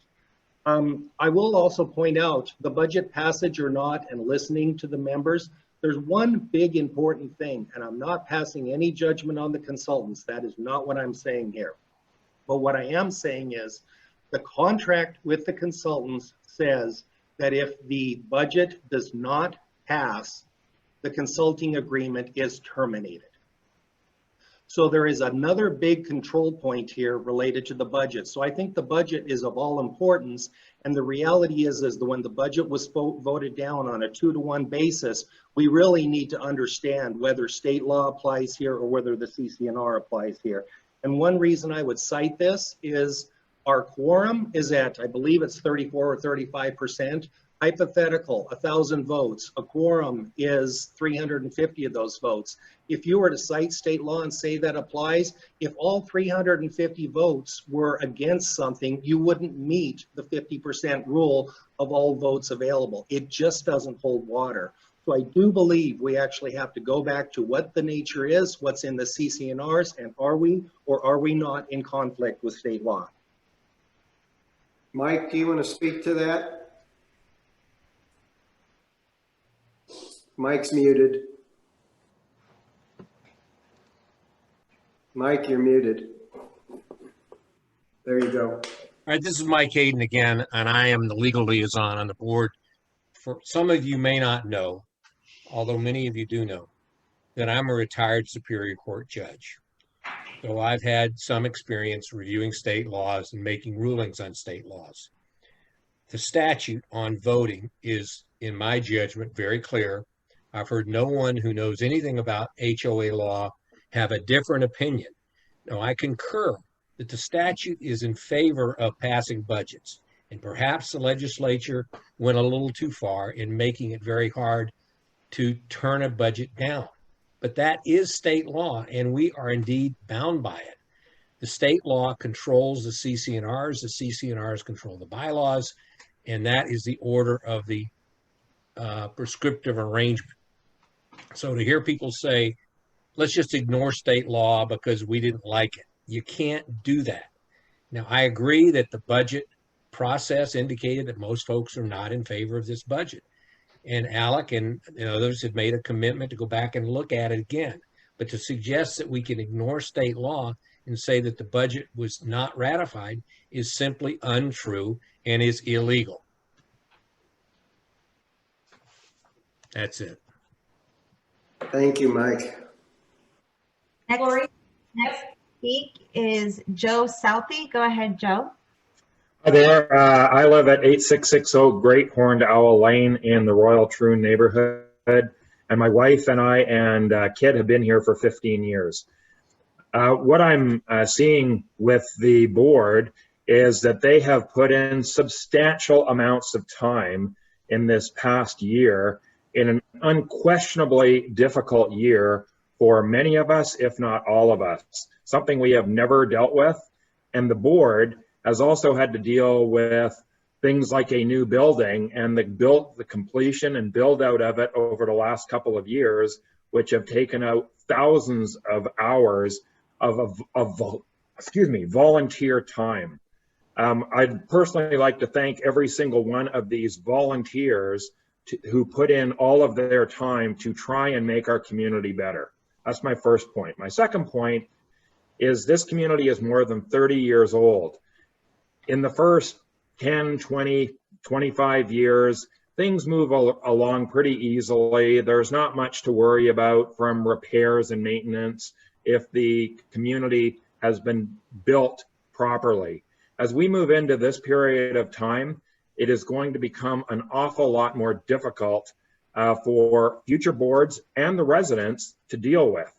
S19: I will also point out the budget passage or not, and listening to the members, there's one big important thing, and I'm not passing any judgment on the consultants. That is not what I'm saying here. But what I am saying is the contract with the consultants says that if the budget does not pass, the consulting agreement is terminated. So there is another big control point here related to the budget. So I think the budget is of all importance. And the reality is that when the budget was voted down on a 2-to-1 basis, we really need to understand whether state law applies here or whether the CCNR applies here. And one reason I would cite this is our quorum is at, I believe it's 34 or 35%. Hypothetical, 1,000 votes. A quorum is 350 of those votes. If you were to cite state law and say that applies, if all 350 votes were against something, you wouldn't meet the 50% rule of all votes available. It just doesn't hold water. So I do believe we actually have to go back to what the nature is, what's in the CCNRs, and are we or are we not in conflict with state law?
S5: Mike, do you want to speak to that? Mike's muted. Mike, you're muted. There you go.
S1: All right, this is Mike Hayden again, and I am the legal liaison on the board. For some of you may not know, although many of you do know, that I'm a retired Superior Court judge. So I've had some experience reviewing state laws and making rulings on state laws. The statute on voting is, in my judgment, very clear. I've heard no one who knows anything about HOA law have a different opinion. Now, I concur that the statute is in favor of passing budgets, and perhaps the legislature went a little too far in making it very hard to turn a budget down. But that is state law, and we are indeed bound by it. The state law controls the CCNRs, the CCNRs control the bylaws, and that is the order of the prescriptive arrangement. So to hear people say, let's just ignore state law because we didn't like it, you can't do that. Now, I agree that the budget process indicated that most folks are not in favor of this budget. And Alec and others have made a commitment to go back and look at it again. But to suggest that we can ignore state law and say that the budget was not ratified is simply untrue and is illegal. That's it.
S5: Thank you, Mike.
S9: Next speak is Joe Southey. Go ahead, Joe.
S20: Hi there. I live at 8660 Great Horned Owl Lane in the Royal Troon neighborhood, and my wife and I and kid have been here for 15 years. What I'm seeing with the board is that they have put in substantial amounts of time in this past year in an unquestionably difficult year for many of us, if not all of us, something we have never dealt with. And the board has also had to deal with things like a new building and the completion and build out of it over the last couple of years, which have taken out thousands of hours of volunteer time. I'd personally like to thank every single one of these volunteers who put in all of their time to try and make our community better. That's my first point. My second point is this community is more than 30 years old. In the first 10, 20, 25 years, things move along pretty easily. There's not much to worry about from repairs and maintenance if the community has been built properly. As we move into this period of time, it is going to become an awful lot more difficult for future boards and the residents to deal with.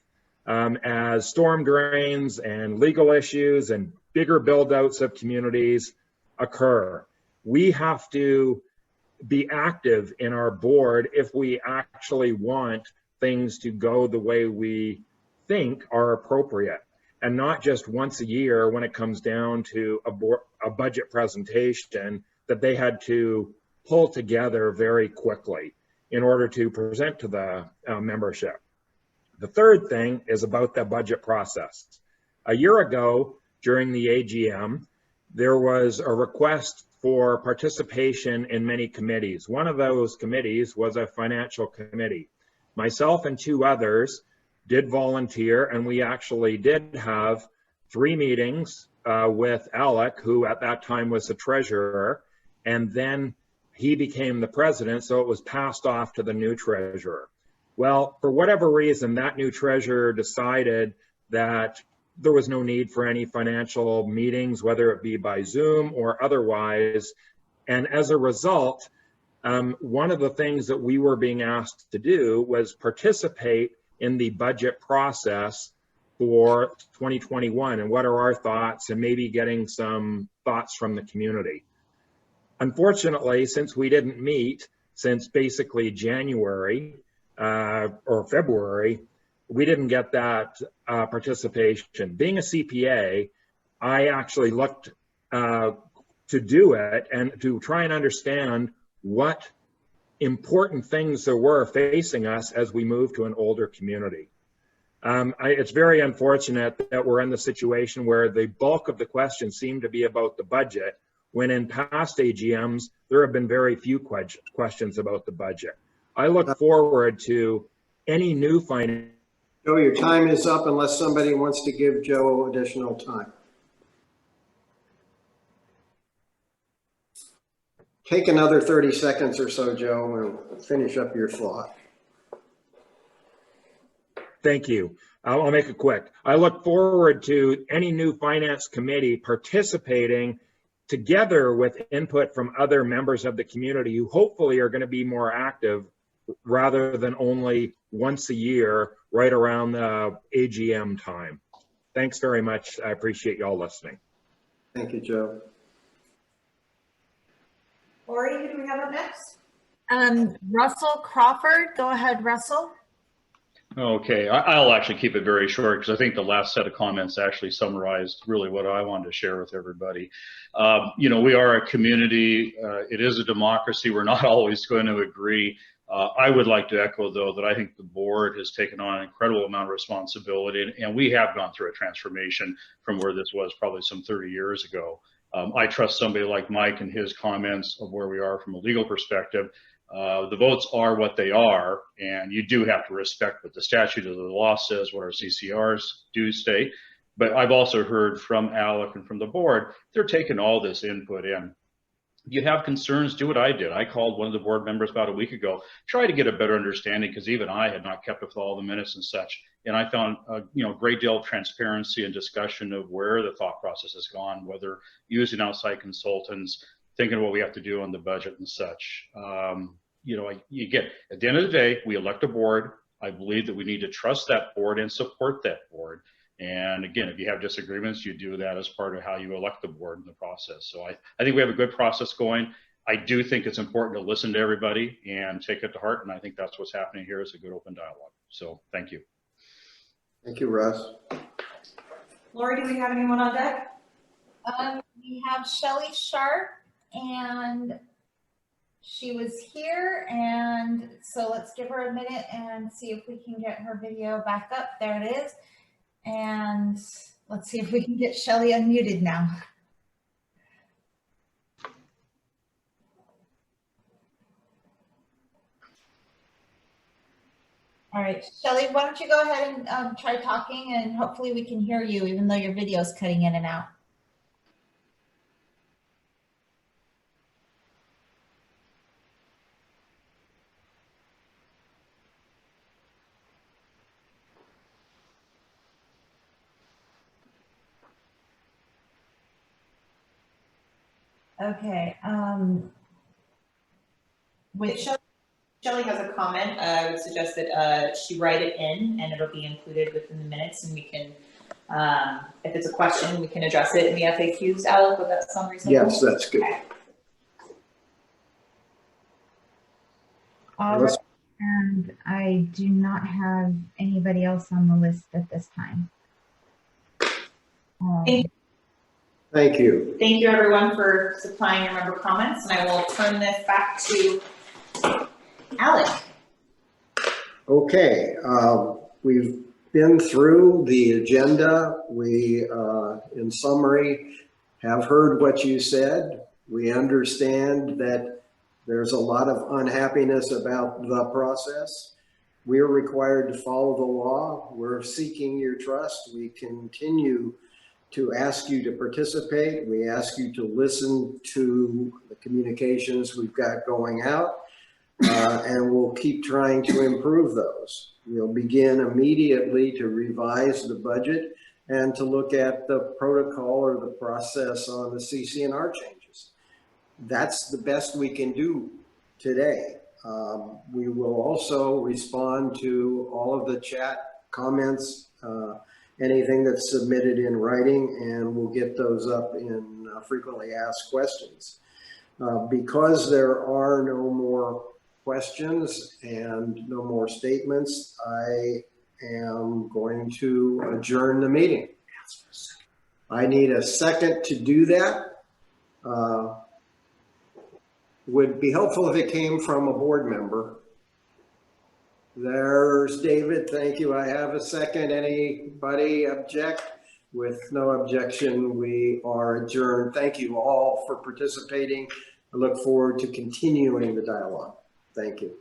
S20: As storm drains and legal issues and bigger build outs of communities occur, we have to be active in our board if we actually want things to go the way we think are appropriate, and not just once a year when it comes down to a budget presentation that they had to pull together very quickly in order to present to the membership. The third thing is about the budget process. A year ago, during the AGM, there was a request for participation in many committees. One of those committees was a financial committee. Myself and two others did volunteer, and we actually did have 3 meetings with Alec, who at that time was the treasurer, and then he became the president, so it was passed off to the new treasurer. Well, for whatever reason, that new treasurer decided that there was no need for any financial meetings, whether it be by Zoom or otherwise. And as a result, one of the things that we were being asked to do was participate in the budget process for 2021 and what are our thoughts, and maybe getting some thoughts from the community. Unfortunately, since we didn't meet since basically January or February, we didn't get that participation. Being a CPA, I actually looked to do it and to try and understand what important things there were facing us as we move to an older community. It's very unfortunate that we're in the situation where the bulk of the questions seem to be about the budget, when in past AGMs, there have been very few questions about the budget. I look forward to any new finance.
S5: Joe, your time is up unless somebody wants to give Joe additional time. Take another 30 seconds or so, Joe, and finish up your thought.
S20: Thank you. I'll make it quick. I look forward to any new finance committee participating together with input from other members of the community who hopefully are going to be more active rather than only once a year right around the AGM time. Thanks very much. I appreciate y'all listening.
S5: Thank you, Joe.
S2: Lori, who do we have up next?
S9: Russell Crawford. Go ahead, Russell.
S21: Okay, I'll actually keep it very short because I think the last set of comments actually summarized really what I wanted to share with everybody. You know, we are a community. It is a democracy. We're not always going to agree. I would like to echo, though, that I think the board has taken on an incredible amount of responsibility, and we have gone through a transformation from where this was probably some 30 years ago. I trust somebody like Mike and his comments of where we are from a legal perspective. The votes are what they are, and you do have to respect what the statute of the law says, what our CCRs do state. But I've also heard from Alec and from the board, they're taking all this input in. If you have concerns, do what I did. I called one of the board members about a week ago, try to get a better understanding, because even I had not kept up with all the minutes and such. And I found a great deal of transparency and discussion of where the thought process has gone, whether using outside consultants, thinking of what we have to do on the budget and such. You get, at the end of the day, we elect a board. I believe that we need to trust that board and support that board. And again, if you have disagreements, you do that as part of how you elect the board in the process. So I think we have a good process going. I do think it's important to listen to everybody and take it to heart. And I think that's what's happening here is a good open dialogue. So thank you.
S5: Thank you, Russ.
S2: Lori, do we have anyone on deck?
S9: We have Shelley Sharp, and she was here, and so let's give her a minute and see if we can get her video back up. There it is. And let's see if we can get Shelley unmuted now. All right, Shelley, why don't you go ahead and try talking, and hopefully we can hear you even though your video is cutting in and out. Okay.
S2: Shelley has a comment. I would suggest that she write it in and it'll be included within the minutes, and we can, if it's a question, we can address it in the FAQs. Alec, would that sound reasonable?
S5: Yes, that's good.
S2: Okay.
S9: All right. And I do not have anybody else on the list at this time.
S5: Thank you.
S2: Thank you, everyone, for supplying your member comments, and I will turn this back to Alec.
S5: Okay, we've been through the agenda. We, in summary, have heard what you said. We understand that there's a lot of unhappiness about the process. We're required to follow the law. We're seeking your trust. We continue to ask you to participate. We ask you to listen to the communications we've got going out, and we'll keep trying to improve those. We'll begin immediately to revise the budget and to look at the protocol or the process on the CC&R changes. That's the best we can do today. We will also respond to all of the chat comments, anything that's submitted in writing, and we'll get those up in frequently asked questions. Because there are no more questions and no more statements, I am going to adjourn the meeting. I need a second to do that. Would be helpful if it came from a board member. There's David, thank you. I have a second. Anybody object? With no objection, we are adjourned. Thank you all for participating. I look forward to continuing the dialogue. Thank you.